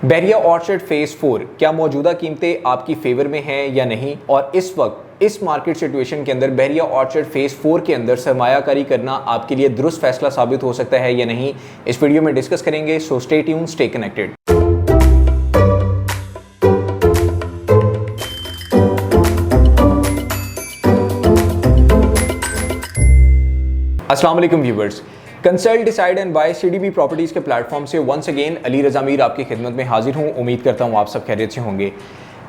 Bairiya orchard phase 4 क्या मौजूदा कीमतें आपकी फेवर में हैं या नहीं, और इस वक्त इस मार्केट सिचुएशन के अंदर बैरिया ऑर्चर्ड फेज 4 के अंदर सरमायाकारी करना आपके लिए दुरुस्त फैसला साबित हो सकता है या नहीं, इस वीडियो में डिस्कस करेंगे। So stay tune, stay connected. अस्सलाम वालेकुम viewers, consult decide and buy CDB properties के प्लेटफॉर्म से वंस अगेन अली रज़ा मीर आपकी खिदमत में हाजिर हूं। उम्मीद करता हूं आप सब खैरियत से होंगे।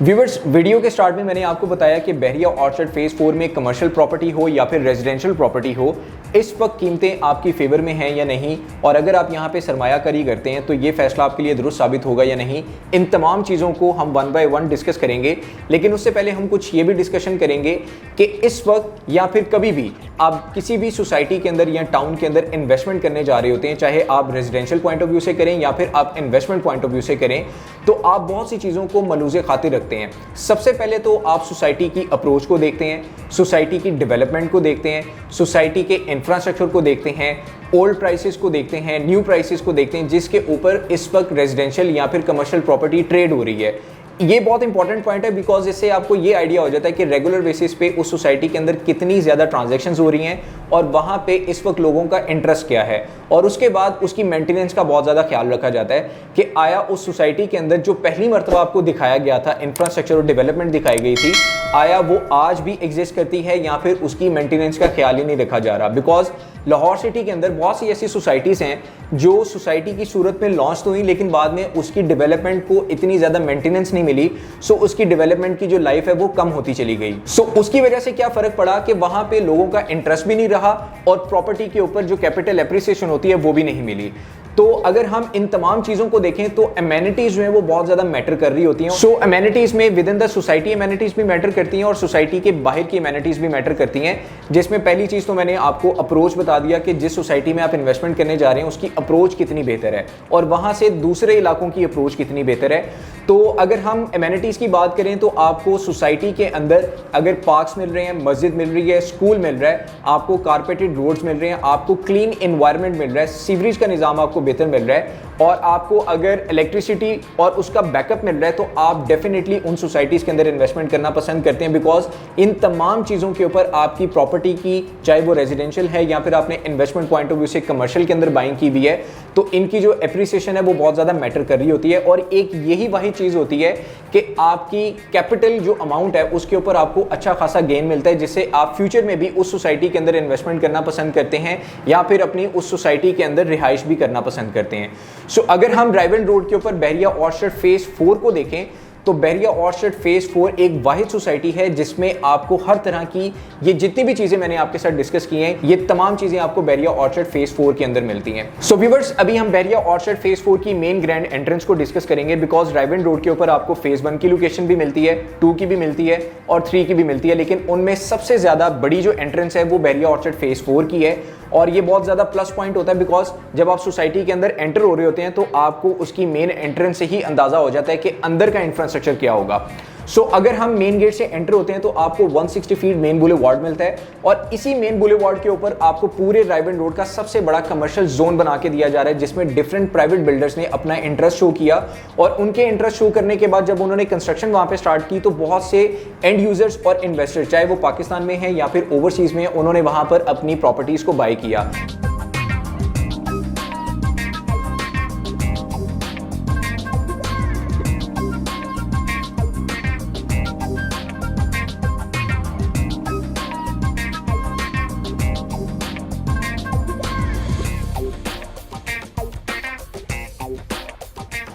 व्यूवर्स, वीडियो के स्टार्ट में मैंने आपको बताया कि बैरिया ऑर्चर्ड फेज 4 में कमर्शियल प्रॉपर्टी हो या फिर रेजिडेंशियल प्रॉपर्टी हो, इस वक्त कीमतें आपकी फेवर में हैं या नहीं, और अगर आप यहाँ पे सरमायाकारी करते हैं तो ये फैसला आपके लिए दुरुस्त साबित होगा या नहीं। इन तमाम चीज़ों को हम वन बाय वन डिस्कस करेंगे, लेकिन उससे पहले हम कुछ ये भी डिस्कशन करेंगे कि इस वक्त या फिर कभी भी आप किसी भी सोसाइटी के अंदर या टाउन के अंदर इन्वेस्टमेंट करने जा रहे होते हैं, चाहे आप रेजिडेंशियल पॉइंट ऑफ व्यू से करें या फिर आप इन्वेस्टमेंट पॉइंट ऑफ व्यू से करें, तो आप बहुत सी चीज़ों को मलूज़े खातिर रखते हैं। सबसे पहले तो आप सोसाइटी की अप्रोच को देखते हैं, सोसाइटी की डेवलपमेंट को देखते हैं, सोसाइटी के इंफ्रास्ट्रक्चर को देखते हैं, ओल्ड प्राइसेस को देखते हैं, न्यू प्राइसेस को देखते हैं जिसके ऊपर इस वक्त रेजिडेंशियल या फिर कमर्शियल प्रॉपर्टी ट्रेड हो रही है। ये बहुत इंपॉर्टेंट पॉइंट है, बिकॉज इससे आपको ये आइडिया हो जाता है कि रेगुलर बेसिस पे उस सोसाइटी के अंदर कितनी ज़्यादा ट्रांजैक्शंस हो रही हैं और वहाँ पे इस वक्त लोगों का इंटरेस्ट क्या है, और उसके बाद उसकी मेंटेनेंस का बहुत ज़्यादा ख्याल रखा जाता है कि आया उस सोसाइटी के अंदर जो पहली मरतबा आपको दिखाया गया था, इंफ्रास्ट्रक्चर और डेवलपमेंट दिखाई गई थी, आया वो आज भी एग्जिस्ट करती है या फिर उसकी मेंटेनेंस का ख्याल ही नहीं रखा जा रहा। बिकॉज लाहौर सिटी के अंदर बहुत सी ऐसी सोसाइटीज़ हैं जो सोसाइटी की सूरत में लॉन्च तो हुई, लेकिन बाद में उसकी डेवलपमेंट को इतनी ज़्यादा मेंटेनेंस नहीं मिली, सो उसकी डेवलपमेंट की जो लाइफ है वो कम होती चली गई। सो उसकी वजह से क्या फ़र्क पड़ा कि वहाँ पे लोगों का इंटरेस्ट भी नहीं रहा और प्रॉपर्टी के ऊपर जो कैपिटल एप्रिसिएशन होती है वो भी नहीं मिली। तो अगर हम इन तमाम चीज़ों को देखें तो एमेनिटीज़ जो है वो बहुत ज़्यादा मैटर कर रही होती हैं। सो एमेनिटीज़ में with in the society amenities भी मैटर करती हैं और सोसाइटी के बाहर की एमेनिटीज़ भी मैटर करती हैं, जिसमें पहली चीज़ तो मैंने आपको अप्रोच बता दिया कि जिस सोसाइटी में आप इन्वेस्टमेंट करने जा रहे हैं उसकी अप्रोच कितनी बेहतर है और वहाँ से दूसरे इलाकों की अप्रोच कितनी बेहतर है। तो अगर हम एमेनिटीज़ की बात करें तो आपको सोसाइटी के अंदर अगर पार्क्स मिल रहे हैं, मस्जिद मिल रही है, स्कूल मिल रहा है, आपको कारपेटेड रोड्स मिल रहे हैं, आपको क्लीन एनवायरनमेंट मिल रहा है, सीवरेज का निज़ाम आपको बेहतर मिल रहा है, और आपको अगर इलेक्ट्रिसिटी और उसका बैकअप मिल रहा है, तो आप डेफिनेटली उन सोसाइटीज़ के अंदर इन्वेस्टमेंट करना पसंद करते हैं। बिकॉज इन तमाम चीज़ों के ऊपर आपकी प्रॉपर्टी की, चाहे वो रेजिडेंशियल है या फिर आपने इन्वेस्टमेंट पॉइंट ऑफ व्यू से कमर्शियल के अंदर बाइंग की भी है, तो इनकी जो एप्रिसिएशन है वो बहुत ज़्यादा मैटर कर रही होती है। और एक यही वही चीज़ होती है कि आपकी कैपिटल जो अमाउंट है उसके ऊपर आपको अच्छा खासा गेन मिलता है, जिससे आप फ्यूचर में भी उस सोसाइटी के अंदर इन्वेस्टमेंट करना पसंद करते हैं या फिर अपनी उस सोसाइटी के अंदर रिहाइश भी करना पसंद करते हैं। सो अगर हम ड्राइवन रोड के ऊपर बैरिया ऑर्चर्ड फेज 4 को देखें तो बैरिया ऑर्चर्ड फेज 4 एक वाहिद सोसाइटी है जिसमें आपको हर तरह की, ये जितनी भी चीजें मैंने आपके साथ डिस्कस की हैं, ये तमाम चीजें आपको बैरिया ऑर्चर्ड फेज 4 के अंदर मिलती हैं। सो व्यूअर्स, अभी हम बैरिया ऑर्चर्ड फेज 4 की मेन ग्रैंड एंट्रेंस को डिस्कस करेंगे, बिकॉज ड्राइवन रोड के ऊपर आपको फेज 1 की लोकेशन भी मिलती है, 2 की भी मिलती है और 3 की भी मिलती है, लेकिन उनमें सबसे ज्यादा बड़ी जो एंट्रेंस है वो बैरिया ऑर्चर्ड फेज 4 की है। और ये बहुत ज़्यादा प्लस पॉइंट होता है, बिकॉज जब आप सोसाइटी के अंदर एंटर हो रहे होते हैं तो आपको उसकी मेन एंट्रेंस से ही अंदाज़ा हो जाता है कि अंदर का इंफ्रास्ट्रक्चर क्या होगा। सो अगर हम मेन गेट से एंटर होते हैं तो आपको 160 फीट मेन बुलेवार्ड मिलता है, और इसी मेन बुलेवार्ड के ऊपर आपको पूरे ड्राइवन रोड का सबसे बड़ा कमर्शियल जोन बना के दिया जा रहा है, जिसमें डिफरेंट प्राइवेट बिल्डर्स ने अपना इंटरेस्ट शो किया, और उनके इंटरेस्ट शो करने के बाद जब उन्होंने कंस्ट्रक्शन वहाँ पे स्टार्ट की तो बहुत से एंड यूजर्स और इन्वेस्टर्स, चाहे वो पाकिस्तान में हैं या फिर ओवरसीज में, उन्होंने वहाँ पर अपनी प्रॉपर्टीज़ को बाय किया।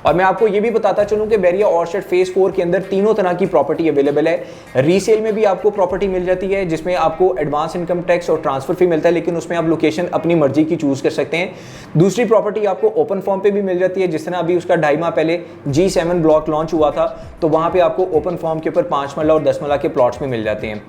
और मैं आपको ये भी बताता चलूं कि बैरिया ऑर्चर्ड फेज 4 के अंदर तीनों तरह की प्रॉपर्टी अवेलेबल है। रीसेल में भी आपको प्रॉपर्टी मिल जाती है जिसमें आपको एडवांस इनकम टैक्स और ट्रांसफर फी मिलता है, लेकिन उसमें आप लोकेशन अपनी मर्जी की चूज कर सकते हैं। दूसरी प्रॉपर्टी आपको ओपन फॉर्म पे भी मिल जाती है, जिस तरह अभी उसका 2.5 माह पहले G7 ब्लॉक लॉन्च हुआ था, तो वहाँ पे आपको ओपन फॉर्म के ऊपर 5 मरला और 10 मरला के प्लॉट्स में मिल जाते हैं।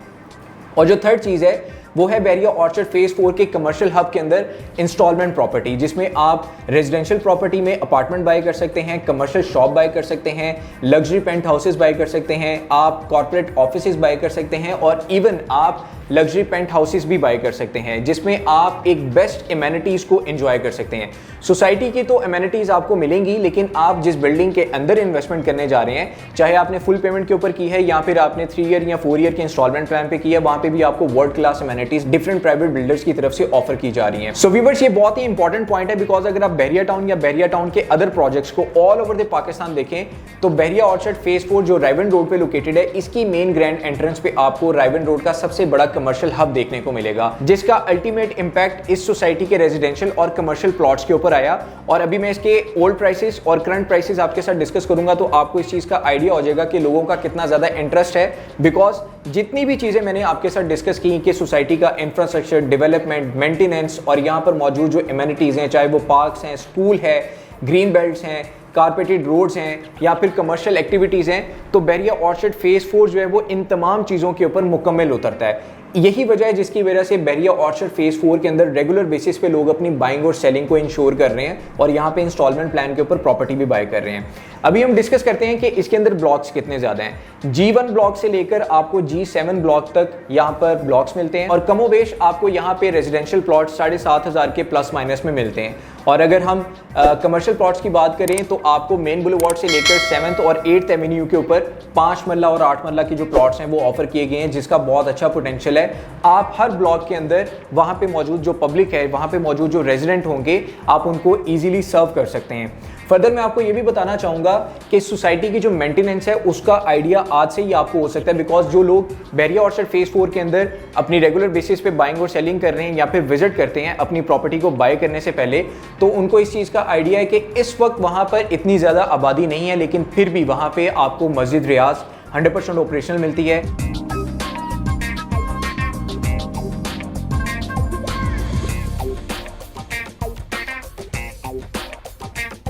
और जो थर्ड चीज़ है वो है बैरिया ऑर्चर्ड फेज 4 के कमर्शियल हब के अंदर इंस्टॉलमेंट प्रॉपर्टी, जिसमें आप रेजिडेंशियल प्रॉपर्टी में अपार्टमेंट बाय कर सकते हैं, कमर्शियल शॉप बाय कर सकते हैं, लग्जरी पेंट हाउसेस बाय कर सकते हैं, आप कॉर्पोरेट ऑफिसेज बाय कर सकते हैं, और इवन आप लग्जरी पेंट हाउसेस भी बाय कर सकते हैं, जिसमें आप एक बेस्ट एमेनिटीज़ को एंजॉय कर सकते हैं। सोसाइटी की तो एमेनिटीज़ आपको मिलेंगी, लेकिन आप जिस बिल्डिंग के अंदर इन्वेस्टमेंट करने जा रहे हैं, चाहे आपने फुल पेमेंट के ऊपर की है या फिर आपने 3 ईयर या 4 ईयर के इंस्टॉलमेंट प्लान पे की है, वहां पे भी आपको world class amenities different private builders की तरफ से ऑफर की जा रही हैं। सो व्यूअर्स, ये बहुत ही इंपॉर्टेंट पॉइंट है, बिकॉज अगर आप बहरिया टाउन या बहरिया टाउन के अदर प्रोजेक्ट्स को ऑल ओवर द पाकिस्तान देखें तो बहरिया ऑर्चर्ड फेज 4 जो रायवन रोड पे लोकेटेड है, इसकी मेन ग्रैंड एंट्रेंस पे आपको रायवन रोड का सबसे बड़ा कमर्शियल हब देखने को मिलेगा, जिसका अल्टीमेट इंपैक्ट इस सोसाइटी के रेजिडेंशियल और कमर्शियल प्लॉट्स के ऊपर आया। और अभी मैं इसके ओल्ड प्राइसेस और करंट प्राइसेस आपके साथ डिस्कस करूंगा, तो आपको इस चीज का आइडिया हो जाएगा कि लोगों का कितना ज्यादा इंटरेस्ट है। बिकॉज जितनी भी चीजें मैंने आपके साथ डिस्कस की कि सोसाइटी का इंफ्रास्ट्रक्चर, डेवलपमेंट, मेंटेनेंस और यहाँ पर मौजूद जो एमेनिटीज हैं, चाहे वो पार्क्स हैं, स्कूल है, ग्रीन बेल्ट्स हैं, कारपेटेड रोड्स हैं या फिर कमर्शियल एक्टिविटीज़ हैं, तो बहरिया ऑर्चर्ड फेज 4 जो है वो इन तमाम चीज़ों के ऊपर मुकम्मल उतरता है। यही वजह है जिसकी वजह से बहरिया ऑर्चर्ड फेज 4 के अंदर रेगुलर बेसिस पे लोग अपनी बाइंग और सेलिंग को इंश्योर कर रहे हैं और यहाँ पे इंस्टॉलमेंट प्लान के ऊपर प्रॉपर्टी भी बाय कर रहे हैं। अभी हम डिस्कस करते हैं कि इसके अंदर ब्लॉक्स कितने ज़्यादा हैं। G1 ब्लॉक से लेकर आपको G7 ब्लॉक तक यहाँ पर ब्लॉक्स मिलते हैं और कमोबेश आपको यहाँ पे रेजिडेंशियल प्लॉट 7,500 के प्लस माइनस में मिलते हैं। और अगर हम कमर्शियल प्लॉट्स की बात करें तो आपको मेन बुलेवार्ड से लेकर 7th और 8th एवेन्यू के ऊपर 5 मरला और 8 मरला की जो प्लॉट्स हैं वो ऑफर किए गए हैं, जिसका बहुत अच्छा पोटेंशियल है। आप हर ब्लॉक के अंदर वहाँ पे मौजूद जो पब्लिक है, वहाँ पे मौजूद जो रेजिडेंट होंगे, आप उनको ईजिली सर्व कर सकते हैं। फर्दर मैं आपको ये भी बताना चाहूँगा कि सोसाइटी की जो मेंटेनेंस है उसका आइडिया आज से ही आपको हो सकता है, बिकॉज जो लोग बहरिया ऑर्चर्ड फेज 4 के अंदर अपनी रेगुलर बेसिस पे बाइंग और सेलिंग कर रहे हैं या फिर विजिट करते हैं अपनी प्रॉपर्टी को बाय करने से पहले, तो उनको इस चीज़ का आइडिया है कि इस वक्त वहाँ पर इतनी ज़्यादा आबादी नहीं है, लेकिन फिर भी वहाँ पर आपको मस्जिद रियाज 100% ऑपरेशनल मिलती है।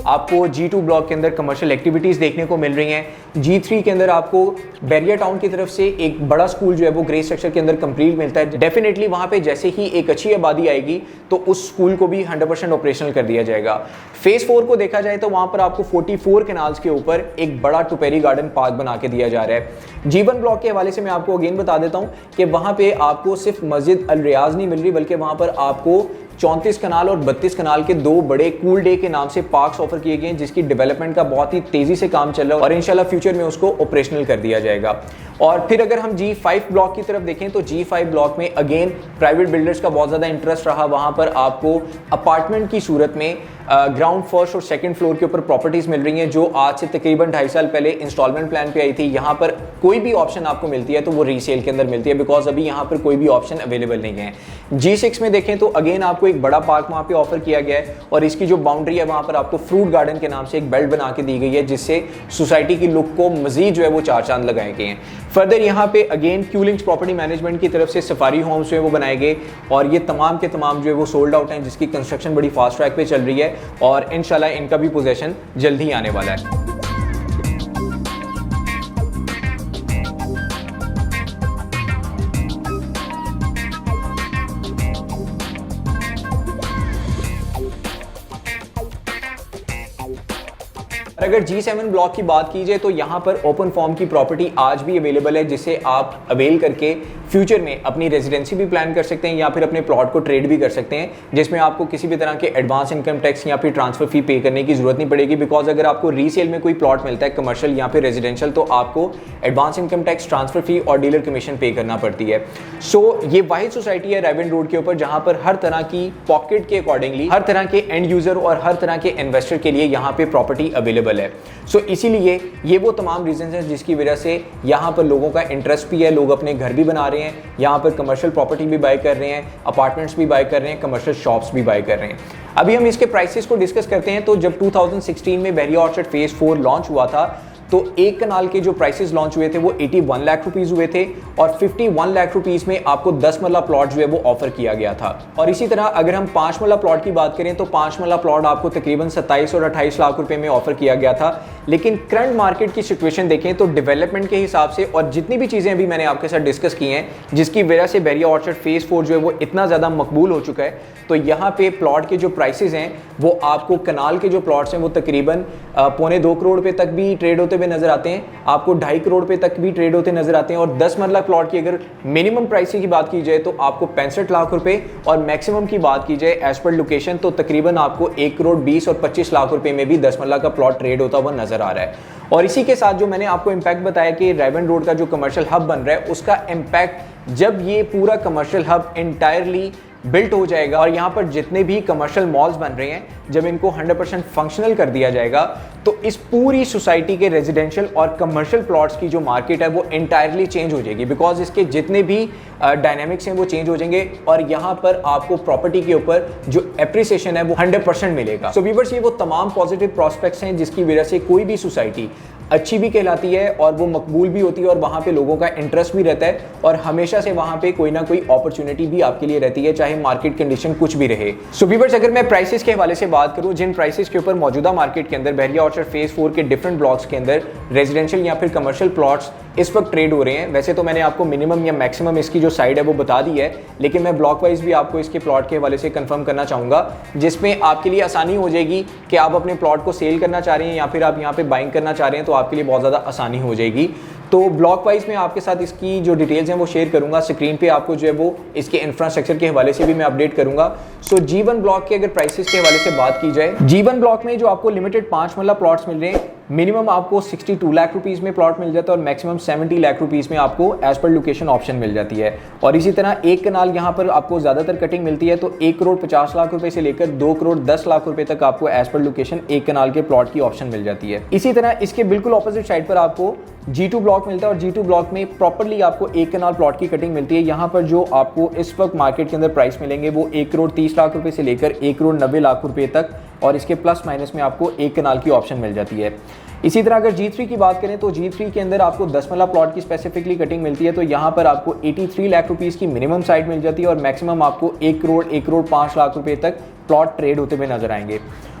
आपको G2 ब्लॉक के अंदर कमर्शियल एक्टिविटीज़ देखने को मिल रही हैं। G3 के अंदर आपको बहरिया टाउन की तरफ से एक बड़ा स्कूल जो है वो ग्रे स्ट्रक्चर के अंदर कंप्लीट मिलता है। डेफिनेटली वहाँ पे जैसे ही एक अच्छी आबादी आएगी तो उस स्कूल को भी 100% ऑपरेशनल कर दिया जाएगा। फेज 4 को देखा जाए तो वहाँ पर आपको 44 कैनाल्स के ऊपर एक बड़ा टुपेरी गार्डन पार्क बना के दिया जा रहा है। G1 ब्लॉक के हवाले से मैं आपको अगेन बता देता हूँ कि वहाँ पे आपको सिर्फ मस्जिद अल रियाज नहीं मिल रही, बल्कि वहाँ पर आपको 34 कनाल और 32 कनाल के 2 बड़े कूल डे के नाम से पार्क्स ऑफर किए गए हैं, जिसकी डेवलपमेंट का बहुत ही तेजी से काम चल रहा है और इंशाल्लाह फ्यूचर में उसको ऑपरेशनल कर दिया जाएगा। और फिर अगर हम G5 ब्लॉक की तरफ देखें तो G5 ब्लॉक में अगेन प्राइवेट बिल्डर्स का बहुत ज़्यादा इंटरेस्ट रहा। वहाँ पर आपको अपार्टमेंट की सूरत में ग्राउंड फर्स्ट और सेकंड फ्लोर के ऊपर प्रॉपर्टीज़ मिल रही हैं, जो आज से तकरीबन 2.5 साल पहले इंस्टॉलमेंट प्लान पे आई थी। यहाँ पर कोई भी ऑप्शन आपको मिलती है तो वो रीसेल के अंदर मिलती है, बिकॉज अभी यहाँ पर कोई भी ऑप्शन अवेलेबल नहीं है। G6 में देखें तो अगेन आपको एक बड़ा पार्क वहाँ पे ऑफर किया गया है और इसकी जो बाउंड्री है वहाँ पर आपको फ्रूट गार्डन के नाम से एक बेल्ट बना के दी गई है, जिससे सोसाइटी की लुक को मजीद जो है वो 4 चांद लगाए गए हैं। फर्दर यहाँ पे अगेन क्यूलिंग्स प्रॉपर्टी मैनेजमेंट की तरफ से सफारी होम्स जो है वो बनाए गए और ये तमाम के तमाम जो है वो सोल्ड आउट हैं, जिसकी कंस्ट्रक्शन बड़ी फास्ट ट्रैक पे चल रही है और इंशाल्लाह इनका भी पोजेशन जल्द ही आने वाला है। अगर G7 ब्लॉक की बात की जाए तो यहाँ पर ओपन फॉर्म की प्रॉपर्टी आज भी अवेलेबल है, जिसे आप अवेल करके फ्यूचर में अपनी रेजिडेंसी भी प्लान कर सकते हैं या फिर अपने प्लॉट को ट्रेड भी कर सकते हैं, जिसमें आपको किसी भी तरह के एडवांस इनकम टैक्स या फिर ट्रांसफर फी पे करने की जरूरत नहीं पड़ेगी। बिकॉज अगर आपको रीसेल में कोई प्लॉट मिलता है कमर्शियल या फिर रेजिडेंशियल, तो आपको advance income tax, transfer fee और डीलर कमीशन पे करना पड़ती है। सो ये वाहिद सोसाइटी है रायवन रोड के ऊपर जहाँ पर हर तरह की पॉकेट के अकॉर्डिंगली हर तरह के एंड यूजर और हर तरह के इन्वेस्टर के लिए यहाँ पे प्रॉपर्टी अवेलेबल है। सो इसीलिए ये वो तमाम रीजन हैं जिसकी वजह से यहाँ पर लोगों का इंटरेस्ट भी है, लोग अपने घर भी बना रहे हैं, यहाँ पर कमर्शियल प्रॉपर्टी भी बाय कर रहे हैं, अपार्टमेंट्स भी बाय कर रहे हैं, कमर्शियल शॉप्स भी बाय कर रहे हैं। अभी हम इसके प्राइसेस को डिस्कस करते हैं। तो जब 2016 में बहरिया ऑर्चर्ड फेज 4 लॉन्च हुआ था तो एक कनाल के जो प्राइसेस लॉन्च हुए थे वो 81 लाख रुपीस हुए थे और 51 लाख रुपीस में आपको 10 मरला प्लॉट जो है वो ऑफर किया गया था। और इसी तरह अगर हम 5 मरला प्लॉट की बात करें तो 5 मरला प्लॉट आपको तकरीबन 27 और 28 लाख रुपए में ऑफर किया गया था। लेकिन करंट मार्केट की सिचुएशन देखें तो डेवलपमेंट के हिसाब से और जितनी भी चीज़ें अभी मैंने आपके साथ डिस्कस की हैं, जिसकी वजह से बहरिया ऑर्चर्ड फेज 4 जो है वो इतना ज़्यादा मकबूल हो चुका है, तो यहाँ पे प्लॉट के जो प्राइसेस हैं वो आपको कनाल के जो प्लॉट्स हैं वो तकरीबन 1.25 करोड़ पे तक भी ट्रेड होते होते हुए नजर आते हैं, आपको 2.5 करोड़ रुपए तक भी ट्रेड होते नजर आते हैं। और 10 मरला प्लॉट की अगर मिनिमम प्राइसिंग की बात की जाए तो आपको 65 लाख रुपए और मैक्सिमम की बात की जाए एज पर लोकेशन तो तकरीबन आपको 1 करोड़ 20 और 25 लाख रुपए में भी 10 मरला का प्लॉट ट्रेड होता हुआ नजर आ रहा है। और इसी के साथ जो मैंने आपको इम्पैक्ट बताया कि रेवन रोड का जो कमर्शियल हब बन रहा है, उसका इम्पैक्ट जब ये पूरा कमर्शियल हब इंटायरली बिल्ट हो जाएगा और यहाँ पर जितने भी कमर्शियल मॉल्स बन रहे हैं, जब इनको 100% फंक्शनल कर दिया जाएगा तो इस पूरी सोसाइटी के रेजिडेंशियल और कमर्शियल प्लॉट्स की जो मार्केट है वो इंटायरली चेंज हो जाएगी। बिकॉज इसके जितने भी डायनामिक्स हैं वो चेंज हो जाएंगे और यहाँ पर आपको प्रॉपर्टी के ऊपर जो एप्रिसिएशन है वो 100% मिलेगा। सो व्यूअर्स, ये वो तमाम पॉजिटिव प्रॉस्पेक्ट्स हैं जिसकी वजह से कोई भी सोसाइटी अच्छी भी कहलाती है और वो मकबूल भी होती है और वहाँ पे लोगों का इंटरेस्ट भी रहता है और हमेशा से वहाँ पे कोई ना कोई अपॉर्चुनिटी भी आपके लिए रहती है, चाहे मार्केट कंडीशन कुछ भी रहे। सो व्यूअर्स, अगर मैं प्राइसेस के हवाले से बात करूँ, जिन प्राइसेस के ऊपर मौजूदा मार्केट के अंदर बहरिया ऑर्चर्ड फेज 4 के डिफरेंट ब्लॉक्स के अंदर रेजिडेंशियल या फिर कमर्शियल प्लॉट्स इस वक्त ट्रेड हो रहे हैं, वैसे तो मैंने आपको मिनिमम या मैक्सिमम इसकी जो साइड है वो बता दी है, लेकिन मैं ब्लॉक वाइज भी आपको इसके प्लॉट के हवाले से कंफर्म करना चाहूँगा, जिसमें आपके लिए आसानी हो जाएगी कि आप अपने प्लॉट को सेल करना चाह रहे हैं या फिर आप यहाँ पे बाइंग करना चाह रहे हैं, तो आपके लिए बहुत ज़्यादा आसानी हो जाएगी। तो ब्लॉक वाइज में आपके साथ इसकी जो डिटेल्स हैं वो शेयर करूंगा स्क्रीन पे, आपको जो है वो इसके इंफ्रास्ट्रक्चर के हवाले से भी मैं अपडेट करूंगा। सो G1 ब्लॉक के अगर प्राइसेस के हवाले से बात की जाए, G1 ब्लॉक में जो आपको लिमिटेड 5 मरला प्लॉट्स मिल रहे हैं, मिनिमम आपको 62 लाख रुपीस में प्लॉट मिल जाता है और मैक्सिमम 70 लाख रुपीस में आपको एज पर लोकेशन ऑप्शन मिल जाती है। और इसी तरह एक कनाल यहाँ पर आपको ज़्यादातर कटिंग मिलती है, तो 1 करोड़ 50 लाख रुपए से लेकर 2 करोड़ 10 लाख रुपए तक आपको एज पर लोकेशन एक कनाल के प्लॉट की ऑप्शन मिल जाती है। इसी तरह इसके बिल्कुल ऑपोजिट साइड पर आपको G2 ब्लॉक मिलता है और G2 ब्लॉक में प्रॉपर्ली आपको एक कनाल प्लॉट की कटिंग मिलती है। यहाँ पर जो आपको इस वक्त मार्केट के अंदर प्राइस मिलेंगे वो 1 करोड़ 30 लाख रुपए से लेकर 1 करोड़ 90 लाख रुपए तक, और इसके प्लस माइनस में आपको एक कनाल की ऑप्शन मिल जाती है। इसी तरह अगर G3 की बात करें तो G3 के अंदर आपको 10 मरला प्लॉट की स्पेसिफिकली कटिंग मिलती है, तो यहाँ पर आपको 83 लाख रुपीस की मिनिमम साइड मिल जाती है और मैक्सिमम आपको 1 करोड़ 5 लाख रुपए तक प्लॉट ट्रेड होते हुए नजर आएंगे।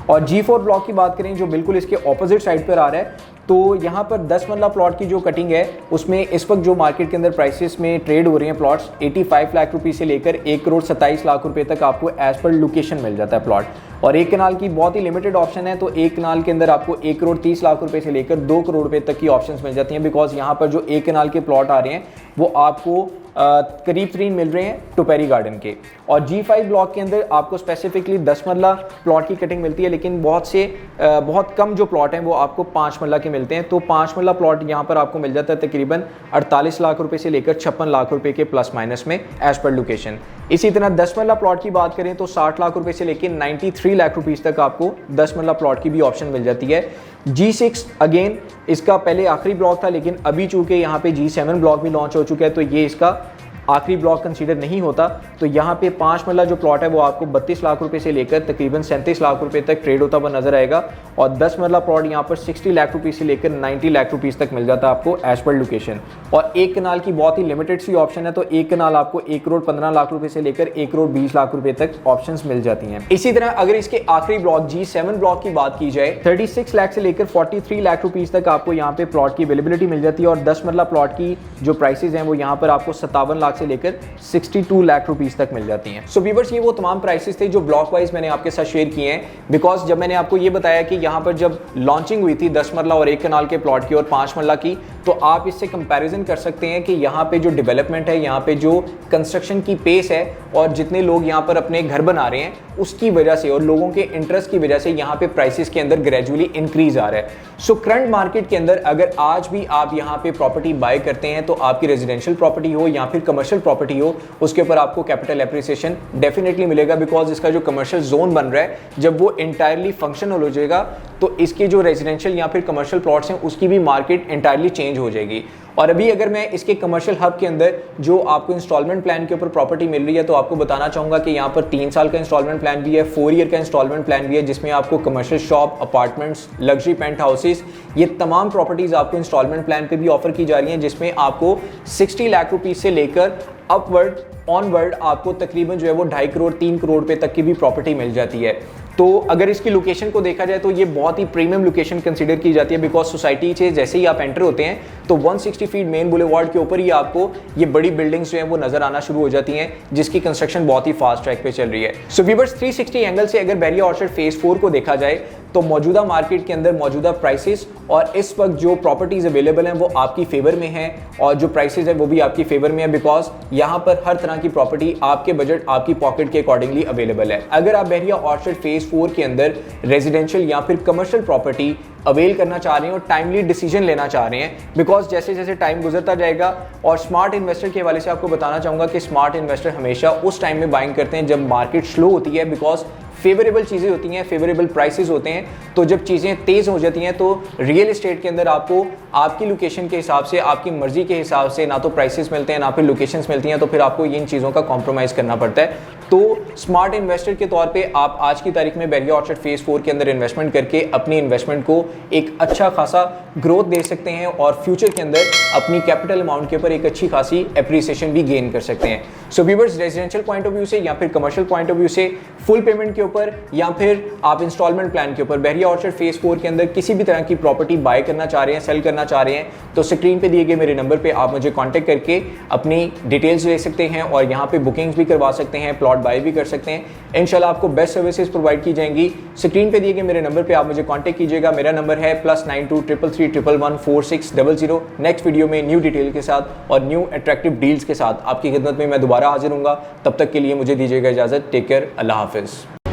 और G4 ब्लॉक की बात करें जो बिल्कुल इसके ऑपोजिट साइड पर आ रहा है, तो यहाँ पर 10 मरला प्लॉट की जो कटिंग है उसमें इस वक्त जो मार्केट के अंदर प्राइसेस में ट्रेड हो रहे हैं प्लॉट्स 85 लाख रुपीस से लेकर 1 करोड़ 27 लाख रुपए तक आपको एज पर लोकेशन मिल जाता है प्लॉट। और एक कनाल की बहुत ही लिमिटेड ऑप्शन है, तो एक कनाल के अंदर आपको 1 करोड़ 30 लाख रुपए से लेकर 2 करोड़ रुपए तक की ऑप्शंस मिल जाती हैं। बिकॉज यहाँ पर जो एक कनाल के प्लॉट आ रहे हैं वो आपको करीब तरीन मिल रहे हैं टोपेरी गार्डन के। और G5 ब्लॉक के अंदर आपको स्पेसिफिकली 10 मरला प्लॉट की कटिंग मिलती है, लेकिन बहुत कम जो प्लॉट हैं वो आपको 5 मरला के मिलते हैं। तो 5 मरला प्लॉट यहाँ पर आपको मिल जाता है तकरीबन 48 लाख रुपए से लेकर 56 लाख रुपए के प्लस माइनस में एज पर लोकेशन। इसी तरह 10 मरला प्लॉट की बात करें तो 60 लाख रुपए से लेकर 93 लाख रुपीस तक आपको 10 मरला प्लॉट की भी ऑप्शन मिल जाती है। G6 अगेन इसका पहले आखिरी ब्लॉक था, लेकिन अभी चूंकि यहाँ पे G7 ब्लॉक भी लॉन्च हो चुका है तो ये इसका आखिरी ब्लॉक कंसीडर नहीं होता। तो यहाँ पे 5 मरला जो प्लॉट है वो आपको 32 लाख रुपए से लेकर तकरीबन 37 लाख रुपए तक ट्रेड होता हुआ नजर आएगा। और 10 मरला प्लॉट यहाँ पर 60 लाख रुपीस से लेकर 90 लाख रुपीस तक मिल जाता है आपको एज पर लोकेशन। और एक कनाल की बहुत ही लिमिटेड सी ऑप्शन है, तो एक कनाल आपको 1 करोड़ 15 लाख रुपए से लेकर 1 करोड़ 20 लाख रुपए तक ऑप्शंस मिल जाती हैं। इसी तरह अगर इसके आखिरी ब्लॉक G7 ब्लॉक की बात की जाए, 36 लाख से लेकर 43 लाख रुपीस तक आपको यहाँ पे प्लॉट की अवेलेबिलिटी मिल जाती है। और 10 मरला प्लॉट की जो प्राइसेज हैं वो यहाँ पर आपको 57 लाख से लेकर 62 लाख रुपीस तक मिल जाती हैं। सो व्यूअर्स, ये वो तमाम प्राइसेस थे जो ब्लॉक वाइज मैंने आपके साथ शेयर किए हैं। बिकॉज जब मैंने आपको ये बताया कि यहाँ पर जब लॉन्चिंग हुई थी 10 मरला और एक कनाल के प्लॉट की और 5 मरला की, तो आप इससे कंपैरिजन कर सकते हैं कि यहाँ पे जो डेवलपमेंट है, यहाँ पे जो कंस्ट्रक्शन की पेस है और जितने लोग यहाँ पर अपने घर बना रहे हैं उसकी वजह से और लोगों के इंटरेस्ट की वजह से यहाँ पे प्राइसेस के अंदर ग्रेजुअली इंक्रीज आ रहा है। सो करंट मार्केट के अंदर अगर आज भी आप यहाँ पे प्रॉपर्टी बाय करते हैं तो आपकी रेजिडेंशियल प्रॉपर्टी हो या फिर कमर्शियल प्रॉपर्टी हो, उसके ऊपर आपको कैपिटल एप्रिसिएशन डेफिनेटली मिलेगा। बिकॉज इसका जो कमर्शियल जोन बन रहा है जब वो इंटायरली फंक्शनल हो जाएगा तो इसके जो रेजिडेंशियल या फिर कमर्शियल प्लॉट्स हैं उसकी भी मार्केट इंटायरली चेंज हो जाएगी। और अभी अगर मैं इसके कमर्शियल हब के अंदर जो आपको इंस्टॉलमेंट प्लान के ऊपर प्रॉपर्टी मिल रही है तो आपको बताना चाहूँगा कि यहाँ पर 3 साल का इंस्टॉलमेंट प्लान भी है, 4 ईयर का इंस्टॉलमेंट प्लान भी है, जिसमें आपको commercial shop, apartments, luxury penthouses, ये तमाम प्रॉपर्टीज़ आपको इंस्टॉलमेंट प्लान पे भी ऑफर की जा रही हैं, जिसमें आपको 60 लाख रुपीज़ से लेकर अपवर्ड ऑनवर्ड आपको तकरीबन जो है वो 2.5 करोड़ 3 करोड़ रुपए तक की भी प्रॉपर्टी मिल जाती है। तो अगर इसकी लोकेशन को देखा जाए तो ये बहुत ही प्रीमियम लोकेशन कंसीडर की जाती है। बिकॉज सोसाइटी से जैसे ही आप एंटर होते हैं तो 160 फीट मेन बुलेवार्ड के ऊपर ही आपको ये बड़ी बिल्डिंग्स जो है वो नजर आना शुरू हो जाती हैं, जिसकी कंस्ट्रक्शन बहुत ही फास्ट ट्रैक पे चल रही है। सो व्यूअर्स, 360 एंगल से अगर बहरिया ऑर्चर्ड फेज 4 को देखा जाए तो मौजूदा मार्केट के अंदर मौजूदा प्राइसेस और इस वक्त जो प्रॉपर्टीज़ अवेलेबल हैं वो आपकी फेवर में हैं और जो प्राइसेस है वो भी आपकी फेवर में है, बिकॉज यहाँ पर हर तरह की प्रॉपर्टी आपके बजट आपकी पॉकेट के अकॉर्डिंगली अवेलेबल है। अगर आप बहरिया ऑर्चर्ड फेज 4 के अंदर रेजिडेंशियल या फिर कमर्शियल प्रॉपर्टी अवेल करना चाह रहे हैं और टाइमली डिसीजन लेना चाह रहे हैं, बिकॉज जैसे जैसे टाइम गुजरता जाएगा, और स्मार्ट इन्वेस्टर के हवाले से आपको बताना चाहूँगा कि स्मार्ट इन्वेस्टर हमेशा उस टाइम में बाइंग करते हैं जब मार्केट स्लो होती है, बिकॉज फेवरेबल चीज़ें होती हैं, फेवरेबल प्राइसेस होते हैं। तो जब चीज़ें तेज़ हो जाती हैं तो रियल एस्टेट के अंदर आपको आपकी लोकेशन के हिसाब से, आपकी मर्जी के हिसाब से ना तो प्राइसेस मिलते हैं ना फिर लोकेशंस मिलती हैं, तो फिर आपको इन चीज़ों का कॉम्प्रोमाइज़ करना पड़ता है। तो स्मार्ट इन्वेस्टर के तौर पे आप आज की तारीख में बहरिया ऑर्चर्ड फेज 4 के अंदर इन्वेस्टमेंट करके अपनी इन्वेस्टमेंट को एक अच्छा खासा ग्रोथ दे सकते हैं और फ्यूचर के अंदर अपनी कैपिटल अमाउंट के ऊपर एक अच्छी खासी एप्रिसिएशन भी गेन कर सकते हैं। So viewers, residential point of view से या फिर कमर्शियल पॉइंट ऑफ व्यू से फुल पेमेंट के ऊपर या फिर आप इंस्टॉलमेंट प्लान के ऊपर बहरिया ऑर्चर्ड फेज 4 के अंदर किसी भी तरह की प्रॉपर्टी बाय करना चाह रहे हैं, सेल करना चाह रहे हैं, तो स्क्रीन पे दिए गए मेरे नंबर पे आप मुझे कांटेक्ट करके अपनी डिटेल्स ले सकते हैं और यहाँ पे बुकिंग्स भी करवा सकते हैं, प्लॉट बाय भी कर सकते हैं। इंशाल्लाह आपको बेस्ट सर्विसेज प्रोवाइड की जाएंगी। स्क्रीन पे दिए गए मेरे नंबर पे आप मुझे कांटेक्ट कीजिएगा। मेरा नंबर है +92 333 111 4600। नेक्स्ट वीडियो में न्यू डिटेल के साथ और न्यू अट्रैक्टिव डील्स के साथ आपकी खिदमत में मैं दोबारा हाजिर हूँगा। तब तक के लिए मुझे दीजिएगा इजाज़त। टेक केयर, अल्लाह हाफिज़।